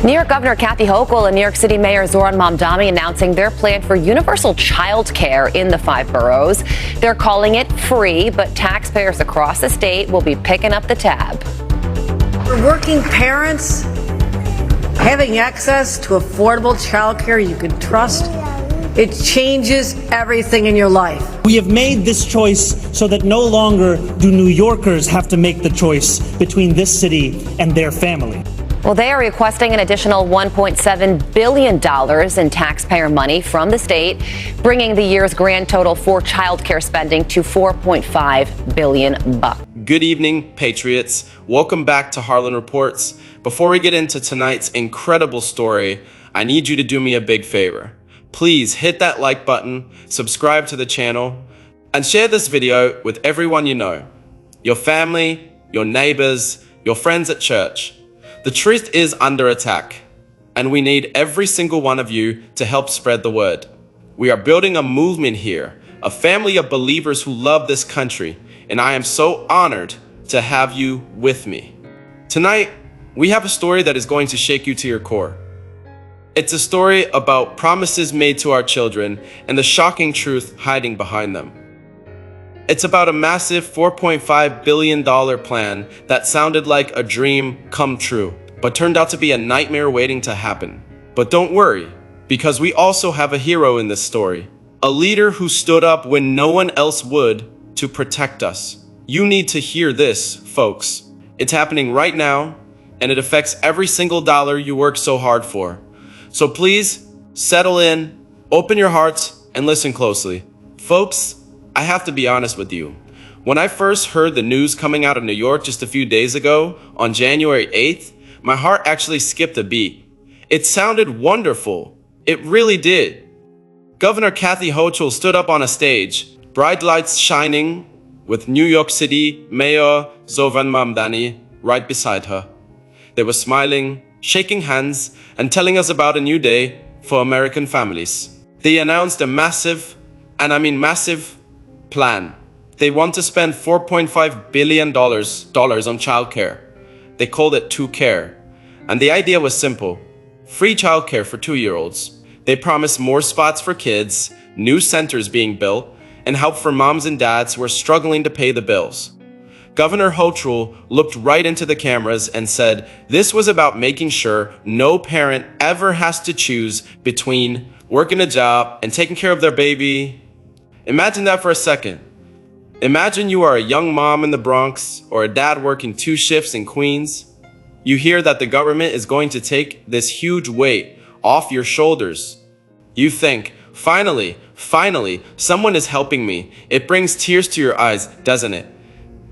New York Governor Kathy Hochul and New York City Mayor Zohran Mamdani announcing their plan for universal childcare in the 5 boroughs. They're calling it free, but taxpayers across the state will be picking up the tab. For working parents, having access to affordable childcare you can trust, it changes everything in your life. We have made this choice so that no longer do New Yorkers have to make the choice between this city and their family. Well, they are requesting an additional $1.7 billion in taxpayer money from the state, bringing the year's grand total for childcare spending to $4.5 billion. Good evening, Patriots. Welcome back to Harlan Reports. Before we get into tonight's incredible story, I need you to do me a big favor. Please hit that like button, subscribe to the channel, and share this video with everyone you know. Your family, your neighbors, your friends at church. The truth is under attack, and we need every single one of you to help spread the word. We are building a movement here, a family of believers who love this country, and I am so honored to have you with me. Tonight, we have a story that is going to shake you to your core. It's a story about promises made to our children and the shocking truth hiding behind them. It's about a massive $4.5 billion plan that sounded like a dream come true, but turned out to be a nightmare waiting to happen. But don't worry, because we also have a hero in this story. A leader who stood up when no one else would to protect us. You need to hear this, folks. It's happening right now, and it affects every single dollar you work so hard for. So please, settle in, open your hearts, and listen closely. Folks, I have to be honest with you. When I first heard the news coming out of New York just a few days ago, on January 8th, my heart actually skipped a beat. It sounded wonderful. It really did. Governor Kathy Hochul stood up on a stage, bright lights shining, with New York City Mayor Zohran Mamdani right beside her. They were smiling, shaking hands, and telling us about a new day for American families. They announced a massive, and I mean massive, plan. They want to spend $4.5 billion on childcare. They called it Childcare. And the idea was simple. Free childcare for 2-year-olds. They promised more spots for kids, new centers being built, and help for moms and dads who are struggling to pay the bills. Governor Hochul looked right into the cameras and said this was about making sure no parent ever has to choose between working a job and taking care of their baby. Imagine that for a second. Imagine you are a young mom in the Bronx or a dad working 2 shifts in Queens. You hear that the government is going to take this huge weight off your shoulders. You think, finally, someone is helping me. It brings tears to your eyes, doesn't it?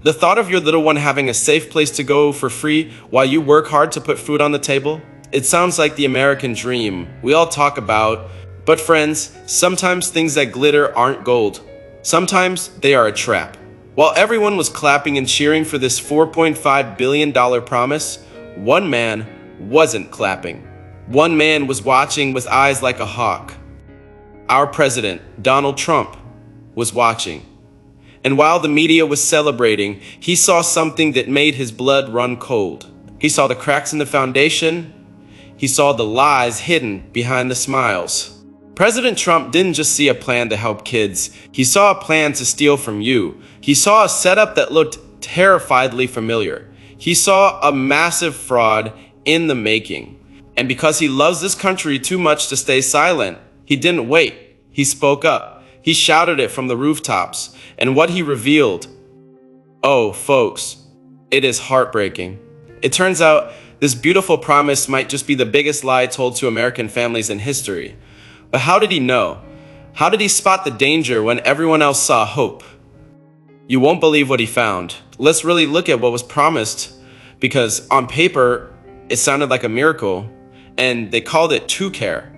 The thought of your little one having a safe place to go for free while you work hard to put food on the table? It sounds like the American dream we all talk about. But friends, sometimes things that glitter aren't gold. Sometimes they are a trap. While everyone was clapping and cheering for this $4.5 billion promise, one man wasn't clapping. One man was watching with eyes like a hawk. Our president, Donald Trump, was watching. And while the media was celebrating, he saw something that made his blood run cold. He saw the cracks in the foundation. He saw the lies hidden behind the smiles. President Trump didn't just see a plan to help kids. He saw a plan to steal from you. He saw a setup that looked terrifiedly familiar. He saw a massive fraud in the making. And because he loves this country too much to stay silent, he didn't wait. He spoke up. He shouted it from the rooftops. And what he revealed, oh, folks, it is heartbreaking. It turns out this beautiful promise might just be the biggest lie told to American families in history. But how did he know? How did he spot the danger when everyone else saw hope? You won't believe what he found. Let's really look at what was promised, because on paper, it sounded like a miracle, and they called it Childcare.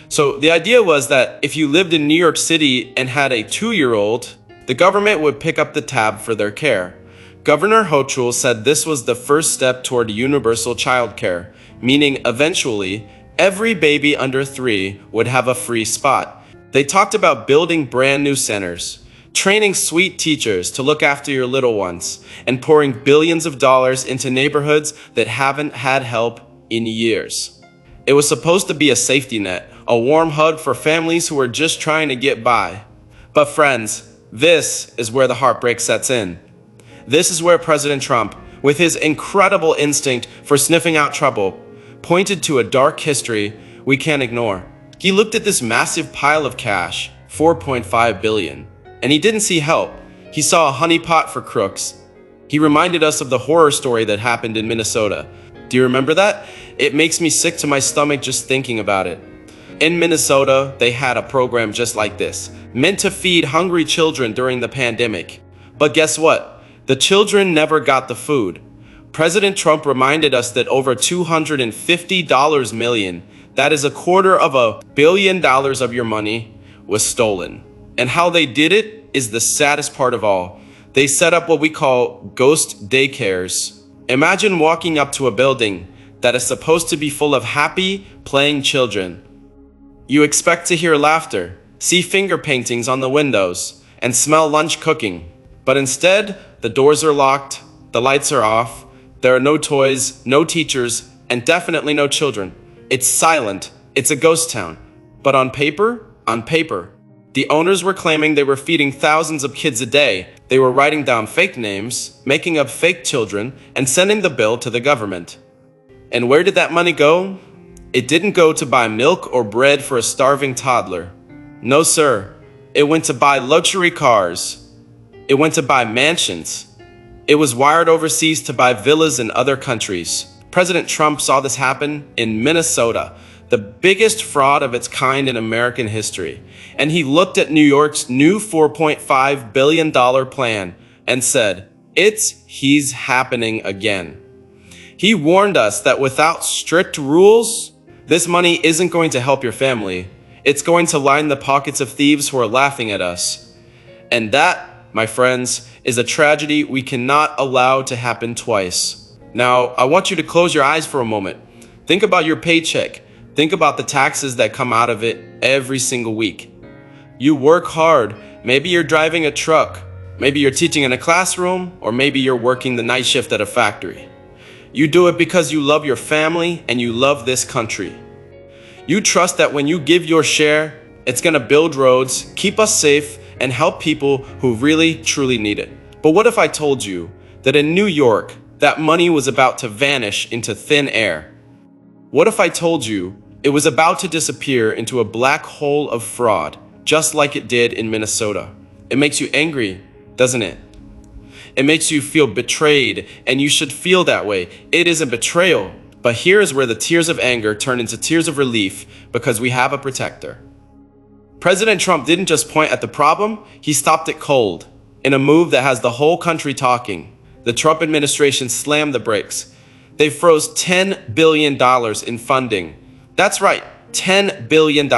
So the idea was that if you lived in New York City and had a 2-year-old, the government would pick up the tab for their care. Governor Hochul said this was the first step toward universal childcare, meaning eventually, every baby under 3 would have a free spot. They talked about building brand new centers, training sweet teachers to look after your little ones, and pouring billions of dollars into neighborhoods that haven't had help in years. It was supposed to be a safety net, a warm hug for families who were just trying to get by. But friends, this is where the heartbreak sets in. This is where President Trump, with his incredible instinct for sniffing out trouble, pointed to a dark history we can't ignore. He looked at this massive pile of cash, $4.5 billion, and he didn't see help. He saw a honeypot for crooks. He reminded us of the horror story that happened in Minnesota. Do you remember that? It makes me sick to my stomach just thinking about it. In Minnesota, they had a program just like this, meant to feed hungry children during the pandemic. But guess what? The children never got the food. President Trump reminded us that over $250 million, that is $250 million of your money, was stolen. And how they did it is the saddest part of all. They set up what we call ghost daycares. Imagine walking up to a building that is supposed to be full of happy, playing children. You expect to hear laughter, see finger paintings on the windows, and smell lunch cooking. But instead, the doors are locked, the lights are off, there are no toys, no teachers, and definitely no children. It's silent. It's a ghost town. But on paper, the owners were claiming they were feeding thousands of kids a day. They were writing down fake names, making up fake children, and sending the bill to the government. And where did that money go? It didn't go to buy milk or bread for a starving toddler. No, sir. It went to buy luxury cars. It went to buy mansions. It was wired overseas to buy villas in other countries. President Trump saw this happen in Minnesota, the biggest fraud of its kind in American history. And he looked at New York's new $4.5 billion plan and said, he's happening again. He warned us that without strict rules, this money isn't going to help your family. It's going to line the pockets of thieves who are laughing at us. And that, my friends, is a tragedy we cannot allow to happen twice. Now, I want you to close your eyes for a moment. Think about your paycheck. Think about the taxes that come out of it every single week. You work hard. Maybe you're driving a truck. Maybe you're teaching in a classroom, or maybe you're working the night shift at a factory. You do it because you love your family and you love this country. You trust that when you give your share, it's going to build roads, keep us safe, and help people who really, truly need it. But what if I told you that in New York, that money was about to vanish into thin air? What if I told you it was about to disappear into a black hole of fraud, just like it did in Minnesota? It makes you angry, doesn't it? It makes you feel betrayed, and you should feel that way. It is a betrayal. But here is where the tears of anger turn into tears of relief because we have a protector. President Trump didn't just point at the problem, he stopped it cold. In a move that has the whole country talking, the Trump administration slammed the brakes. They froze $10 billion in funding. That's right, $10 billion.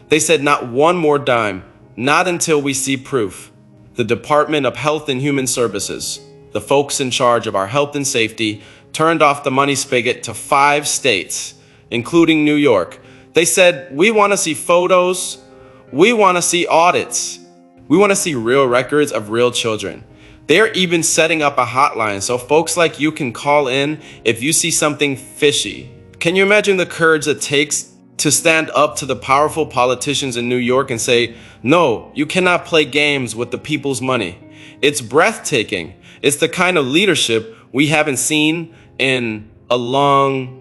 They said not one more dime, not until we see proof. The Department of Health and Human Services, the folks in charge of our health and safety, turned off the money spigot to 5 states, including New York. They said, we want to see photos, we want to see audits, we want to see real records of real children. They're even setting up a hotline so folks like you can call in if you see something fishy. Can you imagine the courage it takes to stand up to the powerful politicians in New York and say, no, you cannot play games with the people's money? It's breathtaking. It's the kind of leadership we haven't seen in a long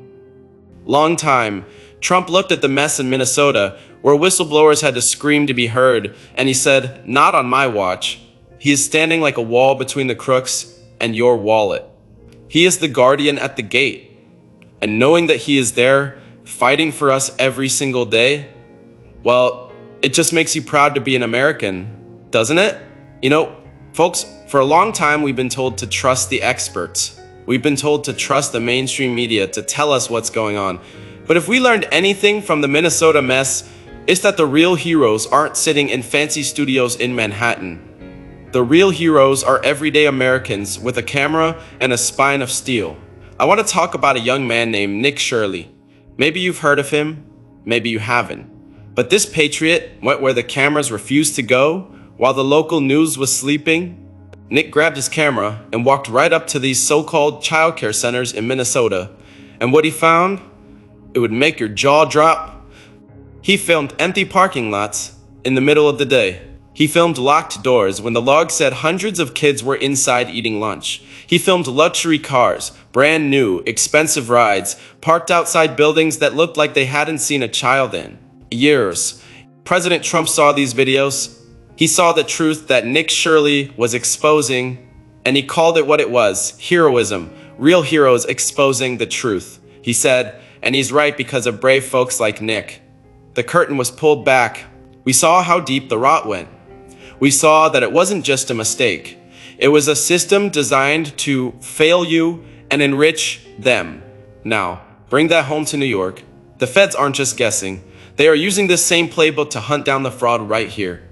time. Trump looked at the mess in Minnesota, where whistleblowers had to scream to be heard, and he said, not on my watch. He is standing like a wall between the crooks and your wallet. He is the guardian at the gate. And knowing that he is there, fighting for us every single day, well, it just makes you proud to be an American, doesn't it? You know, folks, for a long time, we've been told to trust the experts. We've been told to trust the mainstream media to tell us what's going on. But if we learned anything from the Minnesota mess, it's that the real heroes aren't sitting in fancy studios in Manhattan. The real heroes are everyday Americans with a camera and a spine of steel. I want to talk about a young man named Nick Shirley. Maybe you've heard of him, maybe you haven't. But this patriot went where the cameras refused to go while the local news was sleeping. Nick grabbed his camera and walked right up to these so-called childcare centers in Minnesota. And what he found? It would make your jaw drop. He filmed empty parking lots in the middle of the day. He filmed locked doors when the log said hundreds of kids were inside eating lunch. He filmed luxury cars, brand new, expensive rides, parked outside buildings that looked like they hadn't seen a child in years. President Trump saw these videos. He saw the truth that Nick Shirley was exposing, and he called it what it was: heroism. Real heroes exposing the truth. He said, and he's right because of brave folks like Nick. The curtain was pulled back. We saw how deep the rot went. We saw that it wasn't just a mistake. It was a system designed to fail you and enrich them. Now, bring that home to New York. The feds aren't just guessing. They are using this same playbook to hunt down the fraud right here.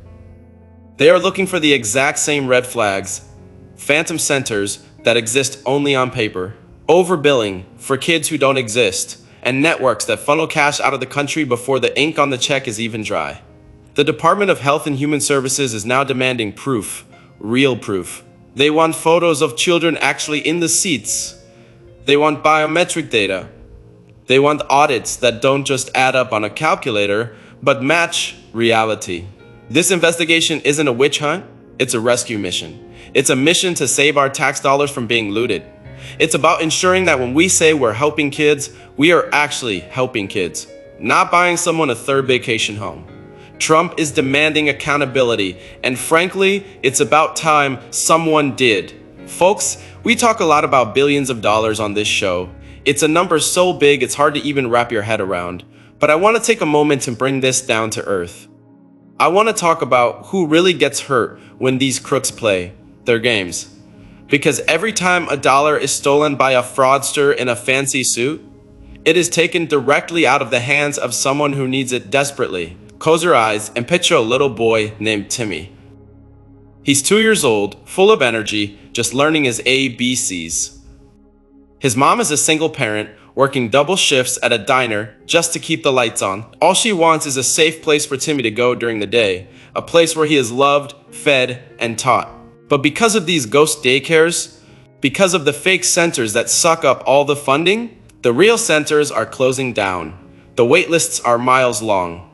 They are looking for the exact same red flags, phantom centers that exist only on paper, overbilling for kids who don't exist, and networks that funnel cash out of the country before the ink on the check is even dry. The Department of Health and Human Services is now demanding proof, real proof. They want photos of children actually in the seats. They want biometric data. They want audits that don't just add up on a calculator, but match reality. This investigation isn't a witch hunt, it's a rescue mission. It's a mission to save our tax dollars from being looted. It's about ensuring that when we say we're helping kids, we are actually helping kids, not buying someone a third vacation home. Trump is demanding accountability, and frankly, it's about time someone did. Folks, we talk a lot about billions of dollars on this show. It's a number so big it's hard to even wrap your head around. But I want to take a moment and bring this down to earth. I want to talk about who really gets hurt when these crooks play their games. Because every time a dollar is stolen by a fraudster in a fancy suit, it is taken directly out of the hands of someone who needs it desperately. Close your eyes and picture a little boy named Timmy. He's 2 years old, full of energy, just learning his ABCs. His mom is a single parent, working double shifts at a diner just to keep the lights on. All she wants is a safe place for Timmy to go during the day, a place where he is loved, fed, and taught. But because of these ghost daycares, because of the fake centers that suck up all the funding, the real centers are closing down. The wait lists are miles long.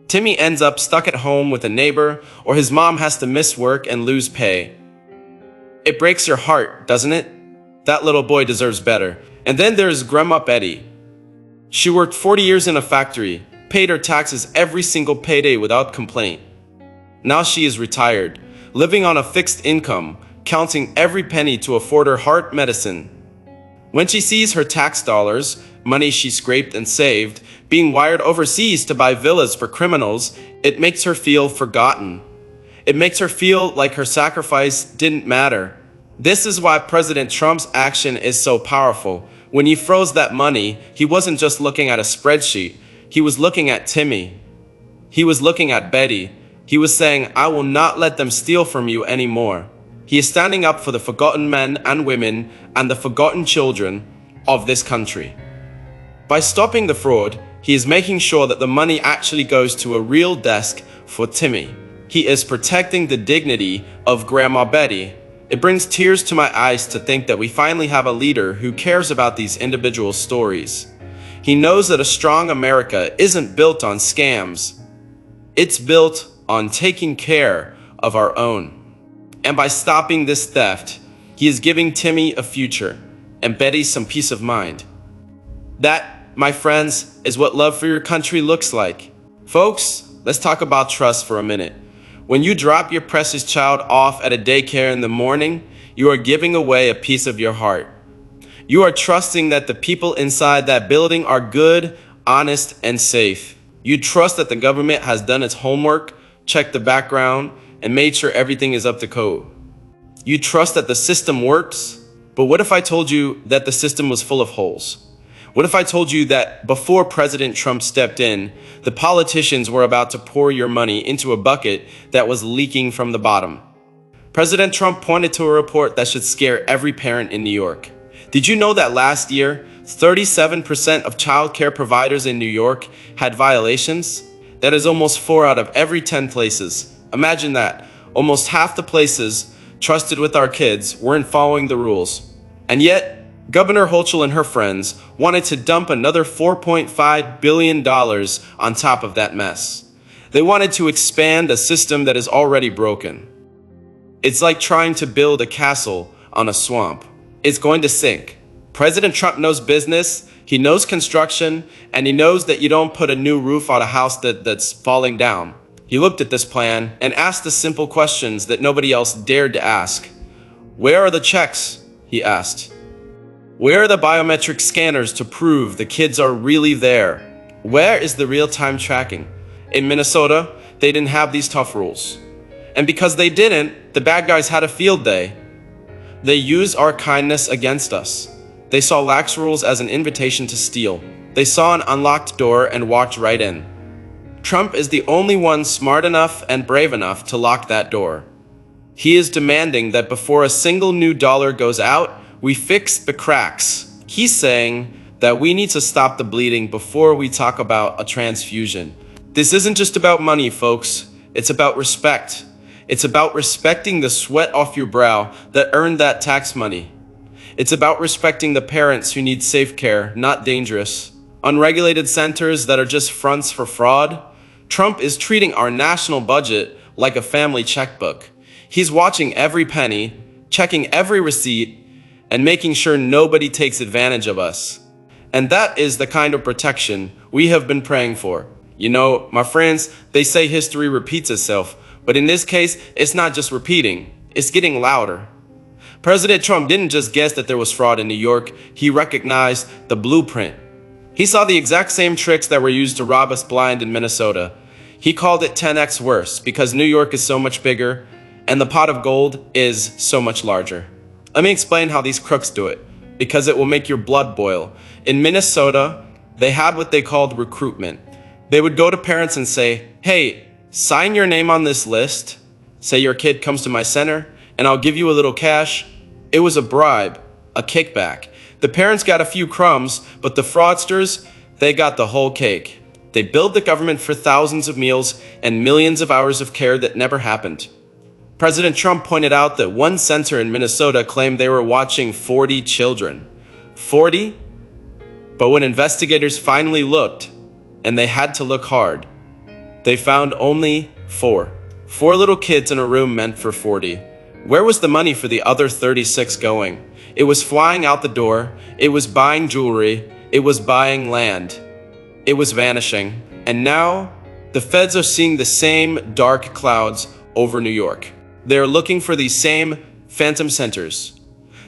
Timmy ends up stuck at home with a neighbor, or his mom has to miss work and lose pay. It breaks your heart, doesn't it? That little boy deserves better. And then there's Grandma Betty. She worked 40 years in a factory, paid her taxes every single payday without complaint. Now she is retired, living on a fixed income, counting every penny to afford her heart medicine. When she sees her tax dollars, money she scraped and saved, being wired overseas to buy villas for criminals, it makes her feel forgotten. It makes her feel like her sacrifice didn't matter. This is why President Trump's action is so powerful. When he froze that money, he wasn't just looking at a spreadsheet. He was looking at Timmy. He was looking at Betty. He was saying, I will not let them steal from you anymore. He is standing up for the forgotten men and women and the forgotten children of this country. By stopping the fraud, he is making sure that the money actually goes to a real desk for Timmy. He is protecting the dignity of Grandma Betty. It brings tears to my eyes to think that we finally have a leader who cares about these individual stories. He knows that a strong America isn't built on scams. It's built on taking care of our own. And by stopping this theft, he is giving Timmy a future and Betty some peace of mind. That, my friends, is what love for your country looks like. Folks, let's talk about trust for a minute. When you drop your precious child off at a daycare in the morning, you are giving away a piece of your heart. You are trusting that the people inside that building are good, honest, and safe. You trust that the government has done its homework, checked the background, and made sure everything is up to code. You trust that the system works. But what if I told you that the system was full of holes? What if I told you that before President Trump stepped in, the politicians were about to pour your money into a bucket that was leaking from the bottom? President Trump pointed to a report that should scare every parent in New York. Did you know that last year, 37% of childcare providers in New York had violations? That is almost 4 out of every 10 places. Imagine that. Almost half the places trusted with our kids weren't following the rules. And yet, Governor Hochul and her friends wanted to dump another $4.5 billion on top of that mess. They wanted to expand a system that is already broken. It's like trying to build a castle on a swamp. It's going to sink. President Trump knows business, he knows construction, and he knows that you don't put a new roof on a house that's falling down. He looked at this plan and asked the simple questions that nobody else dared to ask. Where are the checks? He asked. Where are the biometric scanners to prove the kids are really there? Where is the real-time tracking? In Minnesota, they didn't have these tough rules. And because they didn't, the bad guys had a field day. They used our kindness against us. They saw lax rules as an invitation to steal. They saw an unlocked door and walked right in. Trump is the only one smart enough and brave enough to lock that door. He is demanding that before a single new dollar goes out, we fix the cracks. He's saying that we need to stop the bleeding before we talk about a transfusion. This isn't just about money, folks. It's about respect. It's about respecting the sweat off your brow that earned that tax money. It's about respecting the parents who need safe care, not dangerous. Unregulated centers that are just fronts for fraud. Trump is treating our national budget like a family checkbook. He's watching every penny, checking every receipt, and making sure nobody takes advantage of us. And that is the kind of protection we have been praying for. You know, my friends, they say history repeats itself, but in this case, it's not just repeating, it's getting louder. President Trump didn't just guess that there was fraud in New York, he recognized the blueprint. He saw the exact same tricks that were used to rob us blind in Minnesota. He called it 10x worse because New York is so much bigger and the pot of gold is so much larger. Let me explain how these crooks do it, because it will make your blood boil. In Minnesota, they had what they called recruitment. They would go to parents and say, hey, sign your name on this list, say your kid comes to my center, and I'll give you a little cash. It was a bribe, a kickback. The parents got a few crumbs, but the fraudsters, they got the whole cake. They billed the government for thousands of meals and millions of hours of care that never happened. President Trump pointed out that one center in Minnesota claimed they were watching 40 children. 40? But when investigators finally looked, and they had to look hard, they found only 4. 4 little kids in a room meant for 40. Where was the money for the other 36 going? It was flying out the door, it was buying jewelry, it was buying land. It was vanishing. And now, the feds are seeing the same dark clouds over New York. They're looking for these same phantom centers.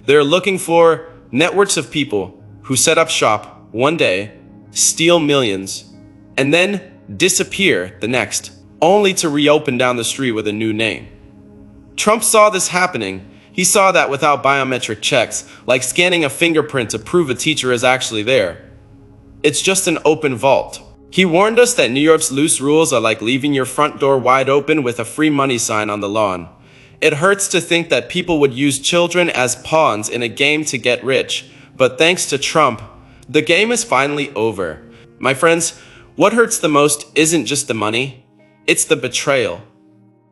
They're looking for networks of people who set up shop one day, steal millions, and then disappear the next, only to reopen down the street with a new name. Trump saw this happening. He saw that without biometric checks, like scanning a fingerprint to prove a teacher is actually there. It's just an open vault. He warned us that New York's loose rules are like leaving your front door wide open with a free money sign on the lawn. It hurts to think that people would use children as pawns in a game to get rich, but thanks to Trump, the game is finally over. My friends, what hurts the most isn't just the money, it's the betrayal.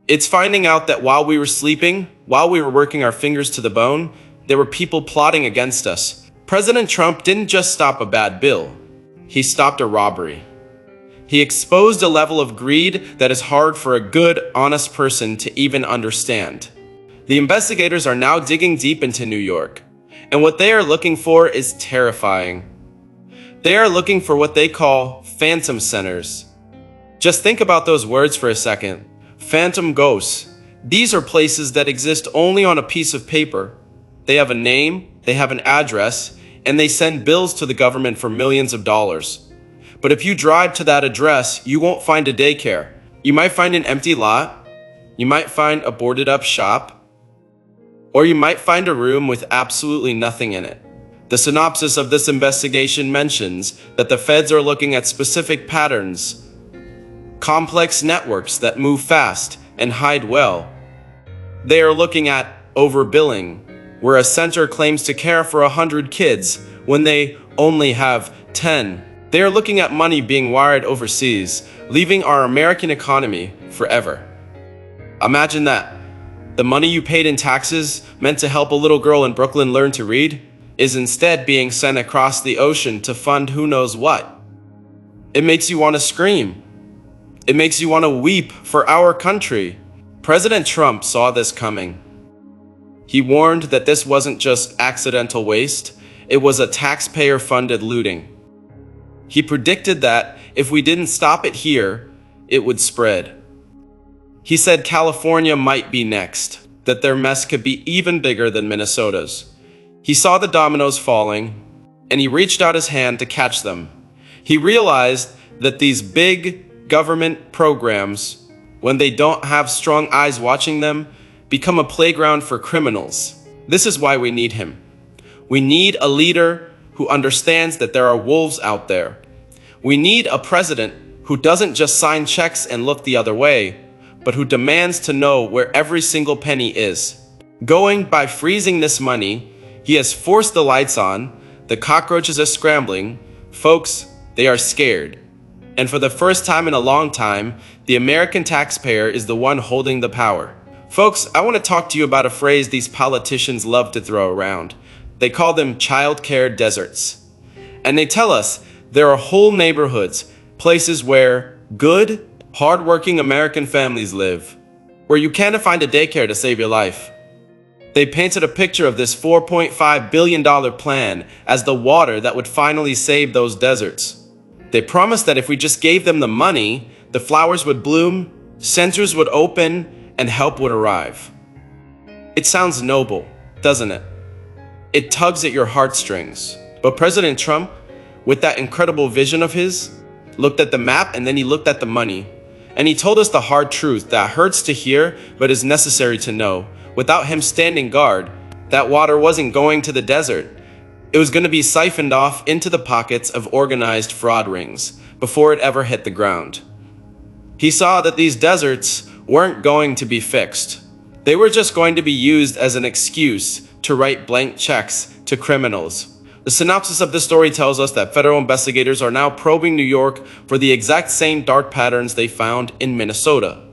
It's finding out that while we were sleeping, while we were working our fingers to the bone, there were people plotting against us. President Trump didn't just stop a bad bill, he stopped a robbery. He exposed a level of greed that is hard for a good, honest person to even understand. The investigators are now digging deep into New York, and what they are looking for is terrifying. They are looking for what they call phantom centers. Just think about those words for a second. Phantom ghosts. These are places that exist only on a piece of paper. They have a name, they have an address, and they send bills to the government for millions of dollars. But if you drive to that address, you won't find a daycare. You might find an empty lot, you might find a boarded up shop, or you might find a room with absolutely nothing in it. The synopsis of this investigation mentions that the feds are looking at specific patterns, complex networks that move fast and hide well. They are looking at overbilling, where a center claims to care for 100 kids when they only have 10. They are looking at money being wired overseas, leaving our American economy forever. Imagine that. The money you paid in taxes meant to help a little girl in Brooklyn learn to read. is instead being sent across the ocean to fund who knows what. It makes you want to scream. It makes you want to weep for our country. President Trump saw this coming. He warned that this wasn't just accidental waste, it was a taxpayer-funded looting. He predicted that if we didn't stop it here, it would spread. He said California might be next, that their mess could be even bigger than Minnesota's. He saw the dominoes falling, and he reached out his hand to catch them. He realized that these big government programs, when they don't have strong eyes watching them, become a playground for criminals. This is why we need him. We need a leader who understands that there are wolves out there. We need a president who doesn't just sign checks and look the other way, but who demands to know where every single penny is. Going by freezing this money, he has forced the lights on, the cockroaches are scrambling, folks, they are scared. And for the first time in a long time, the American taxpayer is the one holding the power. Folks, I want to talk to you about a phrase these politicians love to throw around. They call them childcare deserts. And they tell us there are whole neighborhoods, places where good, hardworking American families live, where you can't find a daycare to save your life. They painted a picture of this $4.5 billion plan as the water that would finally save those deserts. They promised that if we just gave them the money, the flowers would bloom, centers would open, and help would arrive. It sounds noble, doesn't it? It tugs at your heartstrings. But President Trump, with that incredible vision of his, looked at the map and then he looked at the money. And he told us the hard truth that hurts to hear but is necessary to know. Without him standing guard, that water wasn't going to the desert. It was going to be siphoned off into the pockets of organized fraud rings before it ever hit the ground. He saw that these deserts weren't going to be fixed. They were just going to be used as an excuse to write blank checks to criminals. The synopsis of this story tells us that federal investigators are now probing New York for the exact same dark patterns they found in Minnesota.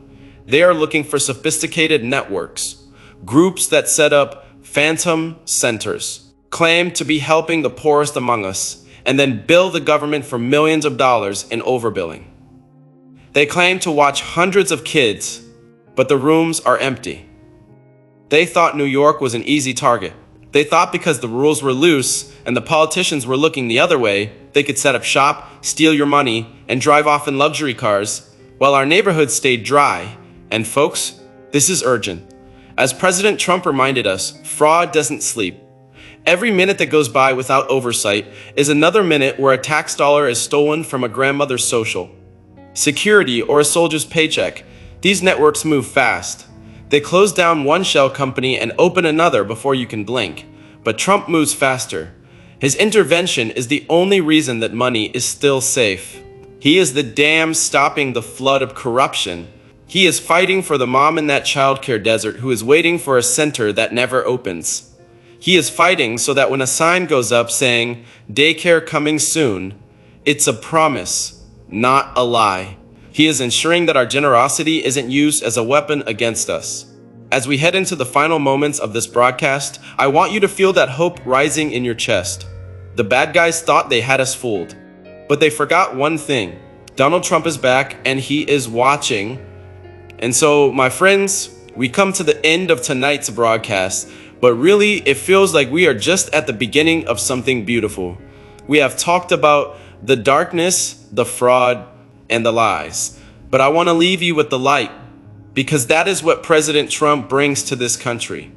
They are looking for sophisticated networks, groups that set up phantom centers, claim to be helping the poorest among us, and then bill the government for millions of dollars in overbilling. They claim to watch hundreds of kids, but the rooms are empty. They thought New York was an easy target. They thought because the rules were loose and the politicians were looking the other way, they could set up shop, steal your money, and drive off in luxury cars, while our neighborhoods stayed dry. And folks, this is urgent. As President Trump reminded us, fraud doesn't sleep. Every minute that goes by without oversight is another minute where a tax dollar is stolen from a grandmother's social, security, or a soldier's paycheck. These networks move fast. They close down one shell company and open another before you can blink. But Trump moves faster. His intervention is the only reason that money is still safe. He is the dam stopping the flood of corruption. He is fighting for the mom in that childcare desert who is waiting for a center that never opens. He is fighting so that when a sign goes up saying, "Daycare coming soon," it's a promise, not a lie. He is ensuring that our generosity isn't used as a weapon against us. As we head into the final moments of this broadcast, I want you to feel that hope rising in your chest. The bad guys thought they had us fooled, but they forgot one thing. Donald Trump is back and he is watching. And so, my friends, we come to the end of tonight's broadcast, but really it feels like we are just at the beginning of something beautiful. We have talked about the darkness, the fraud, and the lies. But I want to leave you with the light, because that is what President Trump brings to this country.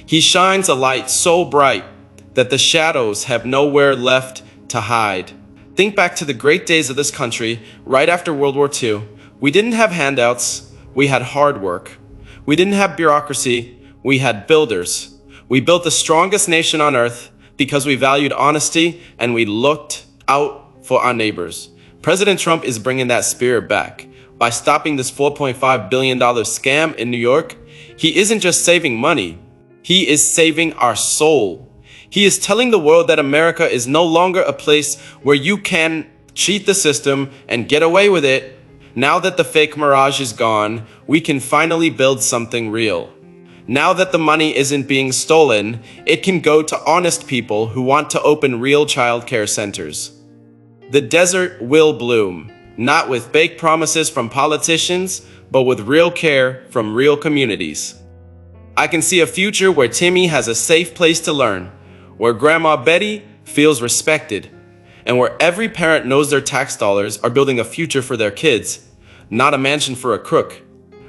He shines a light so bright that the shadows have nowhere left to hide. Think back to the great days of this country right after World War II. We didn't have handouts, we had hard work. We didn't have bureaucracy, we had builders. We built the strongest nation on earth because we valued honesty and we looked out for our neighbors. President Trump is bringing that spirit back. By stopping this $4.5 billion scam in New York, he isn't just saving money, he is saving our soul. He is telling the world that America is no longer a place where you can cheat the system and get away with it. Now that the fake mirage is gone, we can finally build something real. Now that the money isn't being stolen, it can go to honest people who want to open real childcare centers. The desert will bloom, not with fake promises from politicians, but with real care from real communities. I can see a future where Timmy has a safe place to learn, where Grandma Betty feels respected, and where every parent knows their tax dollars are building a future for their kids, not a mansion for a crook.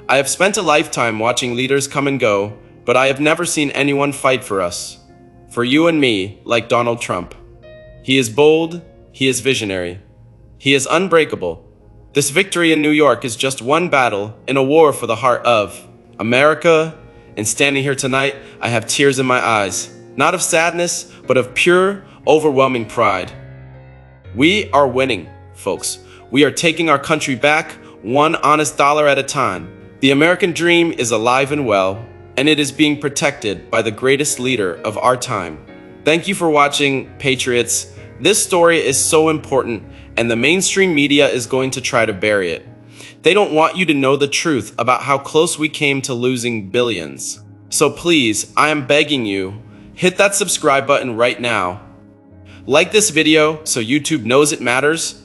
I have spent a lifetime watching leaders come and go, but I have never seen anyone fight for us, for you and me, like Donald Trump. He is bold, he is visionary, he is unbreakable. This victory in New York is just one battle in a war for the heart of America, and standing here tonight, I have tears in my eyes, not of sadness, but of pure, overwhelming pride. We are winning, folks. We are taking our country back, one honest dollar at a time. The American dream is alive and well, and it is being protected by the greatest leader of our time. Thank you for watching, Patriots. This story is so important, and the mainstream media is going to try to bury it. They don't want you to know the truth about how close we came to losing billions. So please, I am begging you, hit that subscribe button right now. Like this video so YouTube knows it matters.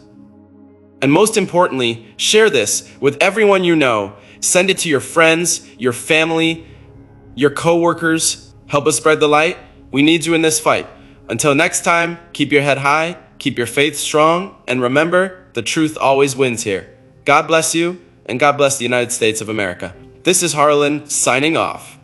And most importantly, share this with everyone you know. Send it to your friends, your family, your coworkers. Help us spread the light. We need you in this fight. Until next time, keep your head high, keep your faith strong, and remember, the truth always wins here. God bless you, and God bless the United States of America. This is Harlan signing off.